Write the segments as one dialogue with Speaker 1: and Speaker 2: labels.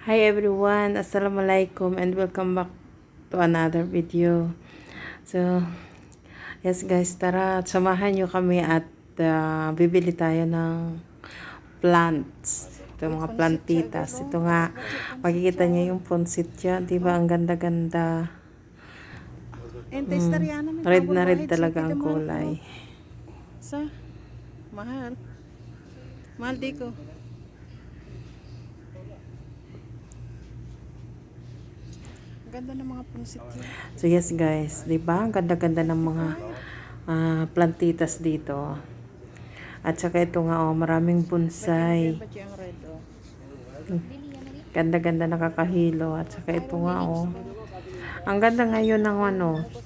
Speaker 1: Hi everyone, Assalamualaikum and welcome back to another video. So, yes guys, tara, samahan nyo kami at bibili tayo ng plants. Ito mga plantitas. Ito nga, makikita nyo yung ponsit dyan. Diba, ang ganda-ganda. Red na red talaga ang kulay.
Speaker 2: Sa? Mahal. Mahal di ko. Ganda ng mga punsit yan.
Speaker 1: So yes guys, 'di ba? Ang ganda-ganda ng mga plantitas dito. At saka ito nga maraming bonsai.
Speaker 2: Ba't yung red oh?
Speaker 1: Ganda-ganda nakakahilo. At saka ito nga ang ganda ngayon ng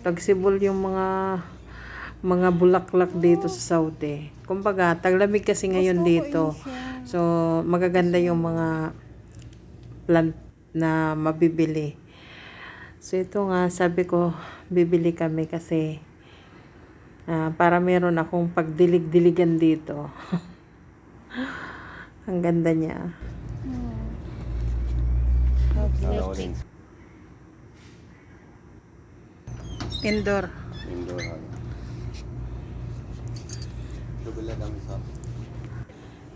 Speaker 1: tagsibol yung mga bulaklak dito sa Saudi. Kumbaga, taglamig kasi ngayon dito. So, magaganda yung mga plant na mabibili. So, ito nga, sabi ko, bibili kami kasi para meron akong pagdilig-diligan dito. Ang ganda niya.
Speaker 2: Indoor.
Speaker 3: Indoor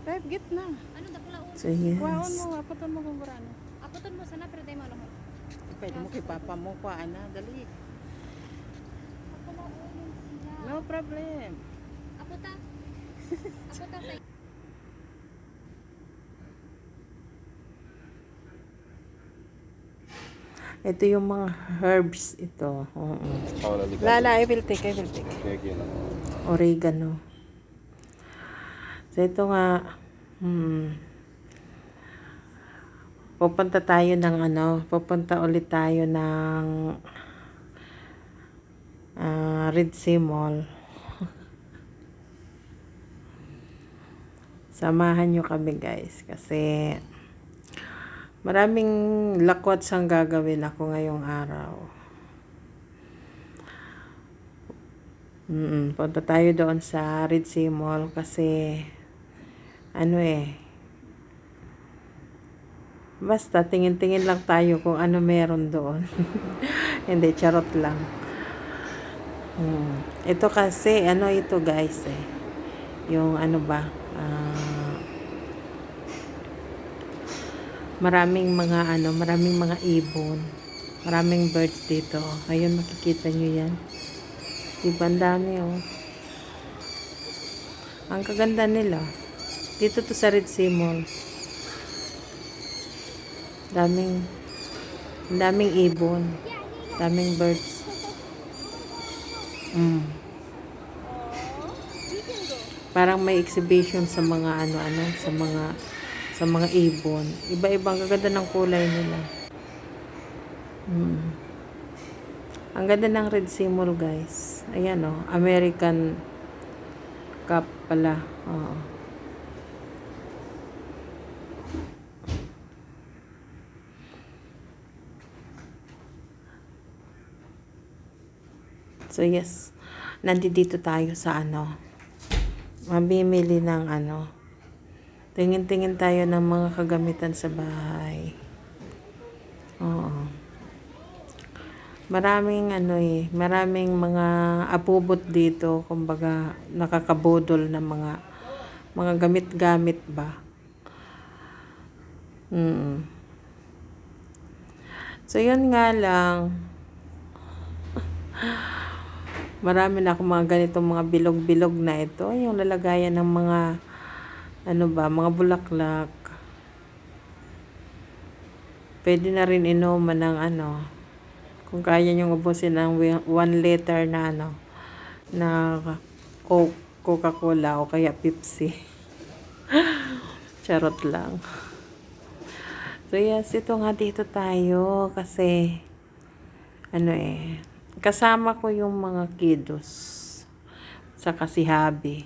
Speaker 2: Five git na.
Speaker 4: Ano dakla un?
Speaker 1: So, yes.
Speaker 2: Kuhaon mo, aputon mo kung kurano.
Speaker 4: Aputon mo sana pero day mo lang.
Speaker 2: Pwede mo kay papa mo, kuhaan na, dali.
Speaker 4: Dakla un sila.
Speaker 2: No problem.
Speaker 4: Aputa. Aputa sa
Speaker 1: Ito yung mga herbs ito.
Speaker 2: Lala, I will take.
Speaker 1: Oregano. So, ito nga, pupunta ulit tayo ng Red Sea Mall. Samahan nyo kami guys, kasi maraming lakwats ang gagawin ako ngayong araw. Punta tayo doon sa Red Sea Mall kasi basta tingin-tingin lang tayo kung ano meron doon. Hindi, charot lang. Ito kasi, ito guys yung maraming mga ibon. Maraming birds dito. Ayun, makikita nyo yan. Diba, ang dami Ang kaganda nila. Dito to sa Red Sea Mall. Daming ibon. Daming birds. Parang may exhibition sa mga sa mga ibon. Iba-ibang kaganda ng kulay nila. Ang ganda ng Red Sea Mall, guys. Ayan American Cup pala. So yes, nandito tayo sa mamimili ng tingin-tingin tayo ng mga kagamitan sa bahay. Maraming maraming mga apubot dito, kumbaga nakakabudol na mga gamit-gamit ba. So yun nga lang, marami na akong mga ganitong mga bilog-bilog na ito, yung lalagayan ng mga mga bulaklak. Pwede na rin inuman ng kung kaya nyo ubusin ng 1 liter na na Coca-Cola o kaya Pepsi. Charot lang. So yes, ito nga dito tayo kasi kasama ko yung mga kiddos saka si Habi.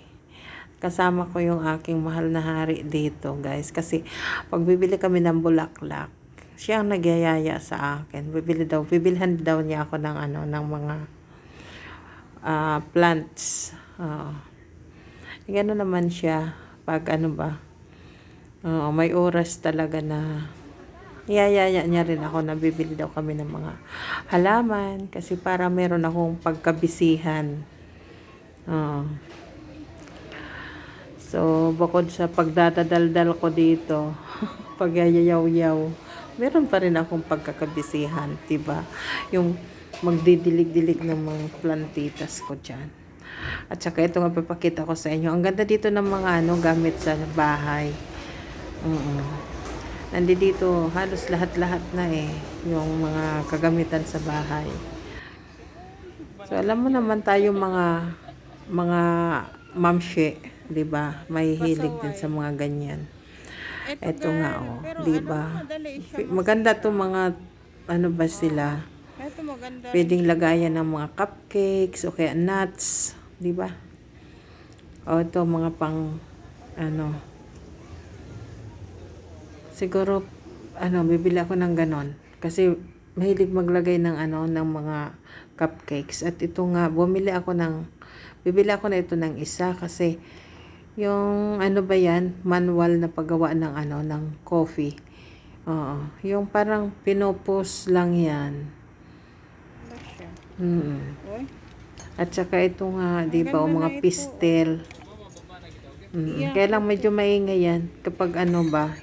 Speaker 1: Kasama ko yung aking mahal na hari dito, guys, kasi pag bibili kami ng bulaklak, siya ang nagyayaya sa akin. Bibilhan daw niya ako ng ng mga plants. Gano'n naman siya pag may oras talaga na Iyayaya niya rin ako, nabibili daw kami ng mga halaman kasi para meron akong pagkabisihan. Oo. So, bukod sa pagdadadaldal ko dito, pagyayayaw-yaw, meron pa rin akong pagkakabisihan, diba? Yung magdidilig-dilig ng mga plantitas ko dyan. At saka ito nga papakita ko sa inyo. Ang ganda dito ng mga gamit sa bahay. Nandito halos lahat-lahat na yung mga kagamitan sa bahay. So alam mo naman tayo mga mamshe, 'di ba? May hilig din sa mga ganyan. Ito nga
Speaker 2: pero
Speaker 1: 'di ba?
Speaker 2: madali siya.
Speaker 1: Maganda 'to mga ba sila?
Speaker 2: Ito maganda.
Speaker 1: Pwedeng lagayan ng mga cupcakes o kaya nuts, 'di ba? O ito mga pang siguro bibili ako ng ganon kasi mahilig maglagay ng ng mga cupcakes. At ito nga bibili ako na ito ng isa kasi yung ba yan, manual na paggawa ng ng coffee. Oo, yung parang pinopos lang yan.
Speaker 2: Siya. Oy.
Speaker 1: At saka ito nga, di ba, o
Speaker 2: ganda
Speaker 1: mga
Speaker 2: na ito.
Speaker 1: pastel. Kaya lang medyo maingay yan kapag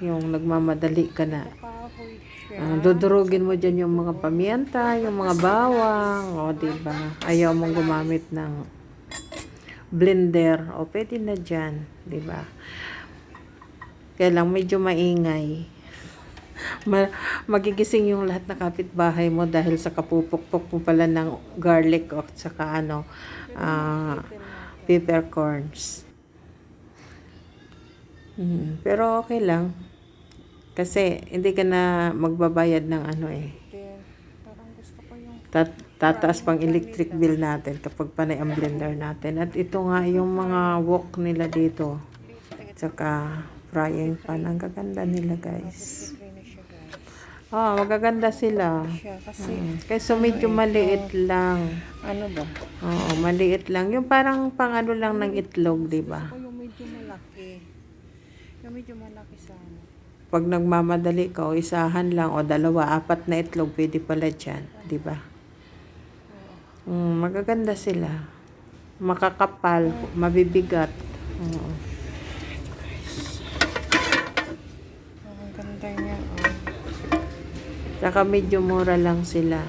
Speaker 1: yung nagmamadali ka na.
Speaker 2: Kahoy siya.
Speaker 1: Dudurugin mo dyan yung mga pamienta, yung mga bawang, o di ba? Ayaw mong gumamit ng blender, o pwede na dyan, di ba? Kaya lang medyo maingay. Magigising yung lahat na kapitbahay mo dahil sa kapupukpok mo pala ng garlic o saka peppercorns. Pero okay lang. Kasi hindi ka na magbabayad ng
Speaker 2: Parang gusto ko yung
Speaker 1: tataas pang electric bill natin kapag panay ang blender natin. At ito nga yung mga wok nila dito. Saka frying pan. Ang gaganda nila, guys.
Speaker 2: tray na siya, guys.
Speaker 1: Magaganda sila.
Speaker 2: Siya kasi
Speaker 1: Kaysa medyo maliit lang.
Speaker 2: ano ba?
Speaker 1: Oo, maliit lang. Yung parang pang lang ng itlog, di ba?
Speaker 2: Ako yung medyo malaki. Yung medyo malaki sana.
Speaker 1: Pag nagmamadali ka, o isahan lang, o dalawa, 4 na itlog, pwede pala dyan, di ba? Magaganda sila. Makakapal, mabibigat. Oo.
Speaker 2: Ang ganda niya.
Speaker 1: Saka medyo mura lang sila.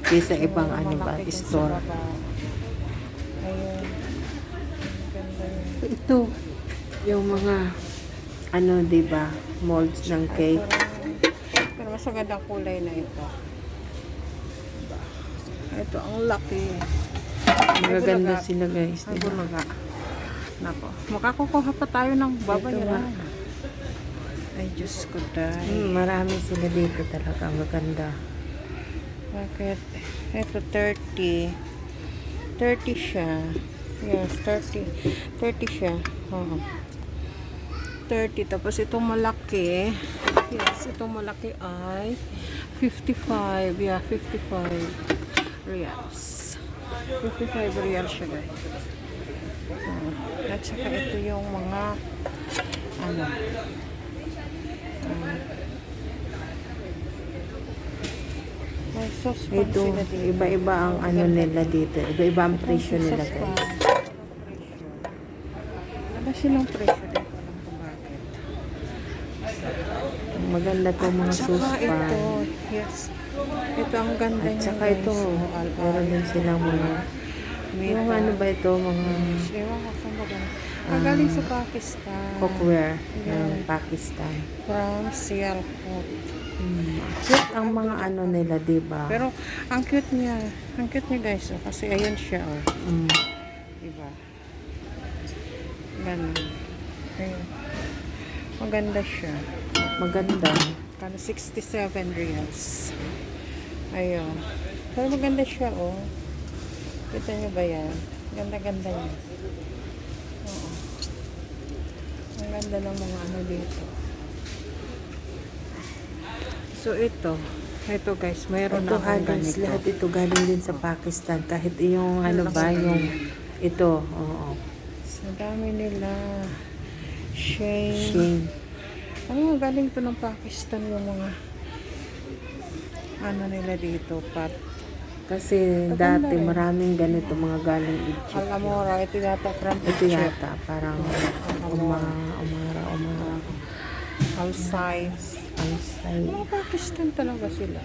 Speaker 1: Kaysa ibang
Speaker 2: Malaki din sa
Speaker 1: store.
Speaker 2: baba. Ayun. Ang ganda niya.
Speaker 1: Ito, yung mga, di ba, molds ng cake.
Speaker 2: Pero mas magandang kulay na ito. Ito, ang laki.
Speaker 1: Magaganda
Speaker 2: bulaga.
Speaker 1: sila, guys.
Speaker 2: Ay,
Speaker 1: Di ba?
Speaker 2: bulaga. Nako. Makakukuha pa tayo ng babayaran. Ay, Diyos ko dahil.
Speaker 1: Marami sila dito talaga. Maganda.
Speaker 2: Bakit? Ito, 30. 30 siya. Yes, 30. 30 siya. Oo. 30. Tapos itong malaki. Yes, itong malaki ay 55. Yeah, 55 reals. 55 reals siya, guys. At saka ito yung mga may sauce pan
Speaker 1: Ito,
Speaker 2: sila dito.
Speaker 1: iba-iba ang nila dito. Iba-iba ang presyo nila,
Speaker 2: Sauce pan.
Speaker 1: guys.
Speaker 2: Ano silang presyo dito? Alam ko bakit.
Speaker 1: Maganda to mga
Speaker 2: Saka
Speaker 1: sauce
Speaker 2: ito,
Speaker 1: pan.
Speaker 2: yes. Ito ang ganda
Speaker 1: At
Speaker 2: niya,
Speaker 1: saka
Speaker 2: guys.
Speaker 1: ito,
Speaker 2: Oh,
Speaker 1: meron din silang mga, yung ba ito, mga
Speaker 2: Ewan ko kung maganda. Galing sa Pakistan.
Speaker 1: cookware ng Pakistan.
Speaker 2: From Sialkot.
Speaker 1: Cute ang mga nila, diba?
Speaker 2: Pero ang cute niya. Ang cute niya, guys. Oh, kasi ayun siya. Oh. Diba? Ganun. Ayun. Maganda siya.
Speaker 1: Maganda.
Speaker 2: Kano 67 reals. Ayun. Pero maganda siya, oh. Kita niyo ba yan? Ganda-ganda niya. Oo. Ang ganda ng mga dito. So, ito guys, mayroon
Speaker 1: Ito
Speaker 2: na akong
Speaker 1: halos
Speaker 2: ganito.
Speaker 1: lahat ito galing din sa Pakistan. Kahit yung yung ito, oo.
Speaker 2: Sa dami nila. Shane.
Speaker 1: Shane.
Speaker 2: Ano, galing to ng Pakistan yung mga ano nila dito, pat.
Speaker 1: Kasi
Speaker 2: Maganda
Speaker 1: dati
Speaker 2: eh.
Speaker 1: maraming ganito mga galing Egypt.
Speaker 2: Alamora, ito yata from
Speaker 1: Ito
Speaker 2: Egypt.
Speaker 1: yata, parang umara.
Speaker 2: All size.
Speaker 1: Ansay.
Speaker 2: Mga Pakistan talaga sila.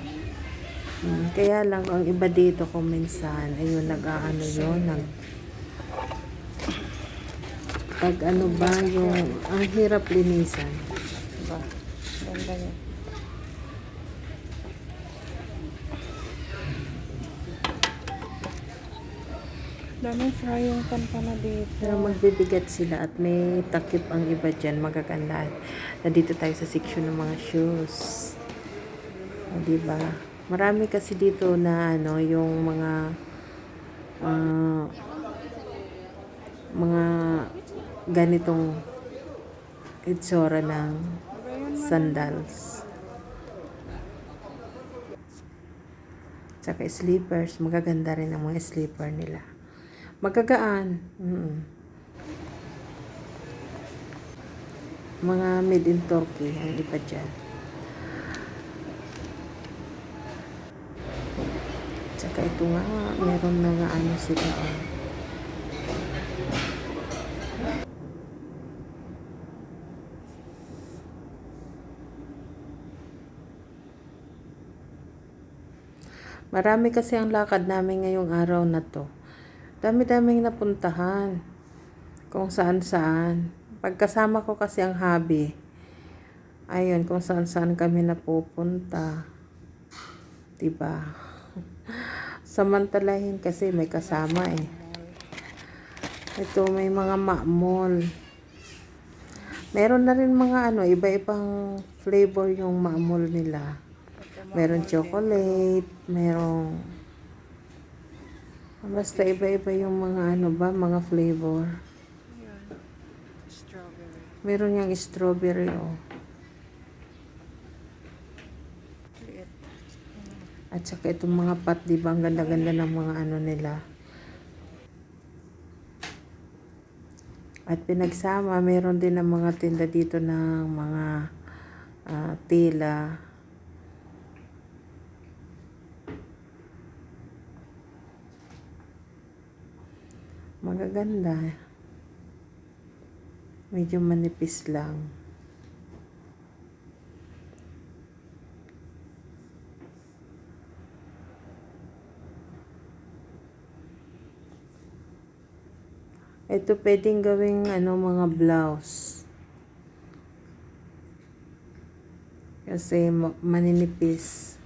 Speaker 1: Kaya lang, ang iba dito kung minsan, ayun, nag-aano yun, pag ano ba, yung, ang hirap linisan.
Speaker 2: Diba? Ganda niya. Daming frying pan pala dito.
Speaker 1: Pero magbibigat sila at may takip ang iba dyan, magaganda. Nandito tayo sa section ng mga shoes. O, diba? Marami kasi dito na ano, yung mga ganitong itsura ng sandals. Tsaka slippers, magaganda rin ang mga slipper nila. Magagaan. Mga made in Turkey ang iba dyan. Tsaka ito nga, meron na nga ano sila. Oh. Marami kasi ang lakad namin ngayong araw na to. Dami-daming napuntahan. Kung saan-saan. Pagkasama ko kasi ang hobby. Ayun, kung saan-saan kami napupunta. Diba? Samantalahin kasi may kasama eh. Ito, may mga mall. Meron na rin mga ano, iba-ibang flavor yung mall nila. Meron chocolate, merong basta iba-iba yung mga ano ba, mga flavor.
Speaker 2: Ayan. Strawberry.
Speaker 1: Meron yung strawberry, oh.
Speaker 2: Liit.
Speaker 1: At saka itong mga pot, diba? Ang ganda-ganda ng mga ano nila. At pinagsama, meron din ng mga tinda dito ng mga tela. Magaganda. Medyo manipis lang. Ito pwedeng gawing ano, mga blouse. Kasi maninipis.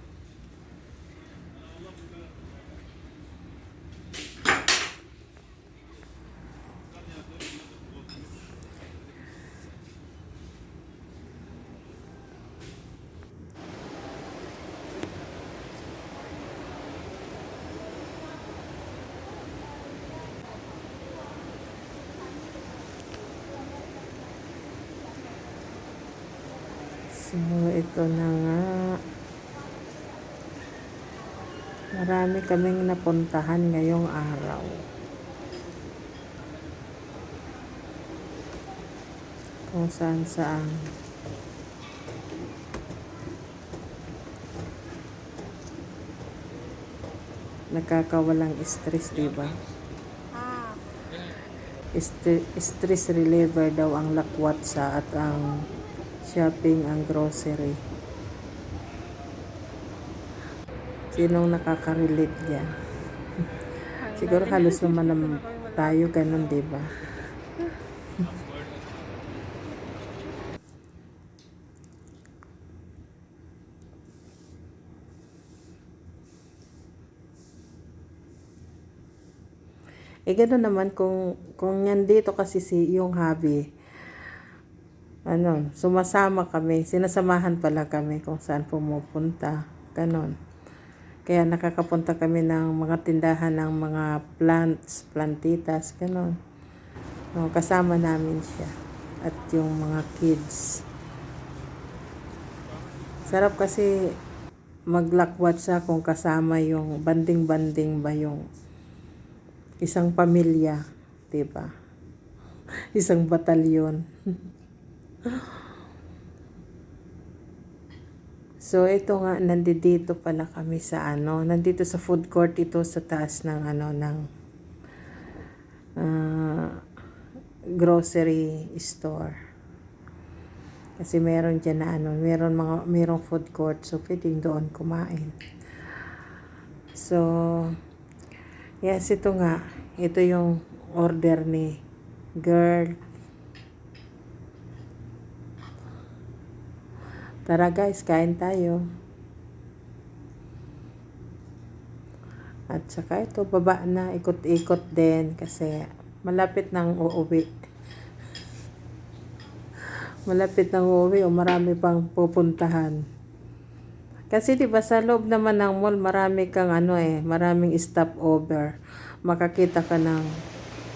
Speaker 1: So, ito na nga. Marami kaming napuntahan ngayong araw. Kung saan-saan. Nakakawalang stress, diba? Stress reliever daw ang lakwatsa at ang shopping, ang grocery. Sinong nakaka-relate dyan? Siguro halos naman tayo ganun, diba? Gano'n naman kung yan dito kasi yung hobby. Ano, sumasama kami, sinasamahan pala kami kung saan pumupunta. Ganon. Kaya nakakapunta kami ng mga tindahan ng mga plants, plantitas, ganon. No, kasama namin siya. At yung mga kids. Sarap kasi maglakwat siya kung kasama yung banding-banding ba yung isang pamilya, diba? Isang batalyon. So, ito nga, nandito pala kami sa nandito sa food court ito sa taas ng grocery store. Kasi meron dyan na merong food court. So, pwedeng doon kumain. So, yes, ito nga. Ito yung order ni girl. Tara guys, kain tayo. At saka ito, baba na, ikot-ikot din kasi malapit nang uuwi. Malapit nang uuwi o marami pang pupuntahan. Kasi 'di ba sa loob naman ng mall, marami kang maraming stopover. Makakita ka ng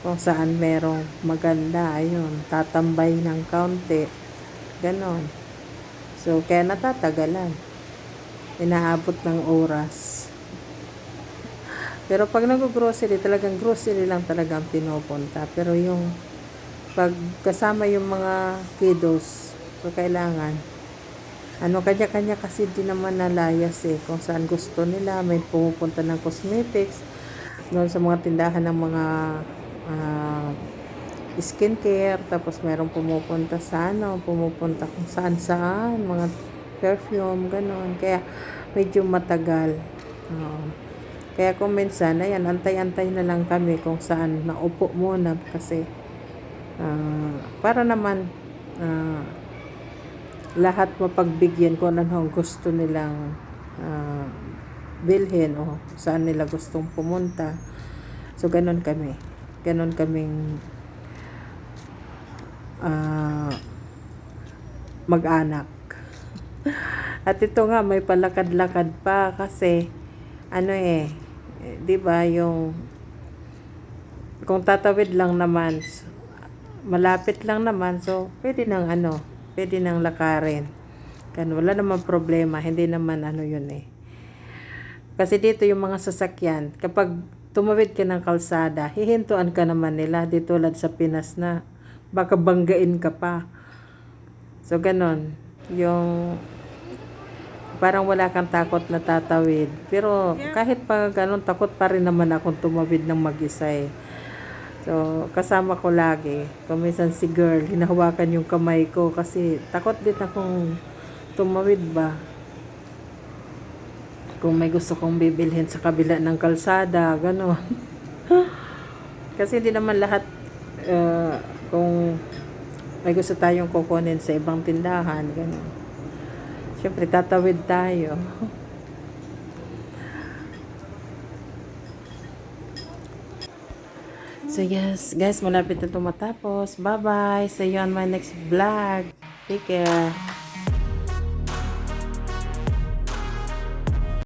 Speaker 1: kung saan merong maganda, ayun, tatambay ng kaunti. Ganon. So, kaya natatagalan. Inaabot ng oras. Pero pag nag-grocery, talagang grocery lang talaga ang pinupunta. Pero yung pag kasama yung mga kiddos, so kailangan, kanya-kanya kasi di naman nalayas kung saan gusto nila. May pumupunta ng cosmetics, doon sa mga tindahan ng mga skincare, tapos merong pumupunta sa pumupunta kung saan-saan, mga perfume, ganon. Kaya medyo matagal. Kaya kung minsan, ayan, antay-antay na lang kami kung saan naupo muna kasi para naman lahat mapagbigyan kung ano ang gusto nilang bilhin o saan nila gustong pumunta. So, ganon kami. Ganon kaming mag-anak. At ito nga, may palakad-lakad pa kasi di ba yung kung tatawid lang naman, malapit lang naman, so pwede nang lakarin. Wala namang problema, hindi naman yun Kasi dito yung mga sasakyan, kapag tumawid ka ng kalsada, hihintuan ka naman nila, di tulad sa Pinas na baka banggain ka pa. So, ganon. Yung parang wala kang takot na tatawid. Pero kahit pa ganon, takot pa rin naman akong tumawid ng mag-isa So, kasama ko lagi. Kung minsan si girl, hinahawakan yung kamay ko kasi takot din akong tumawid ba. Kung may gusto kong bibilhin sa kabila ng kalsada, ganon. Kasi hindi naman lahat kung may gusto tayong kukunin sa ibang tindahan, gano'n. Siyempre, tatawid tayo. So, yes, guys, malapit na ito matapos. Bye-bye. See you on my next vlog. Take care.